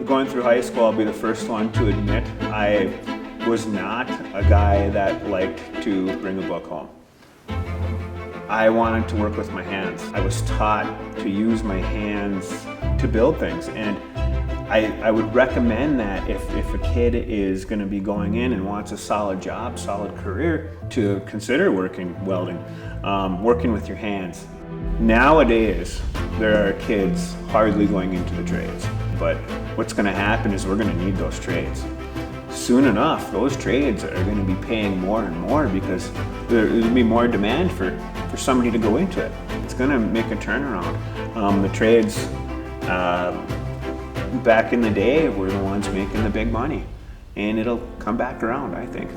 Going through high school, I'll be the first one to admit I was not a guy that liked to bring a book home. I wanted to work with my hands. I was taught to use my hands to build things, and I would recommend that if a kid is going to be going in and wants a solid job, solid career, to consider welding, working with your hands. Nowadays, there are kids hardly going into the trades, but what's going to happen is we're going to need those trades. Soon enough, those trades are going to be paying more and more because there'll be more demand for somebody to go into it. It's going to make a turnaround. The trades back in the day were the ones making the big money, and it'll come back around, I think.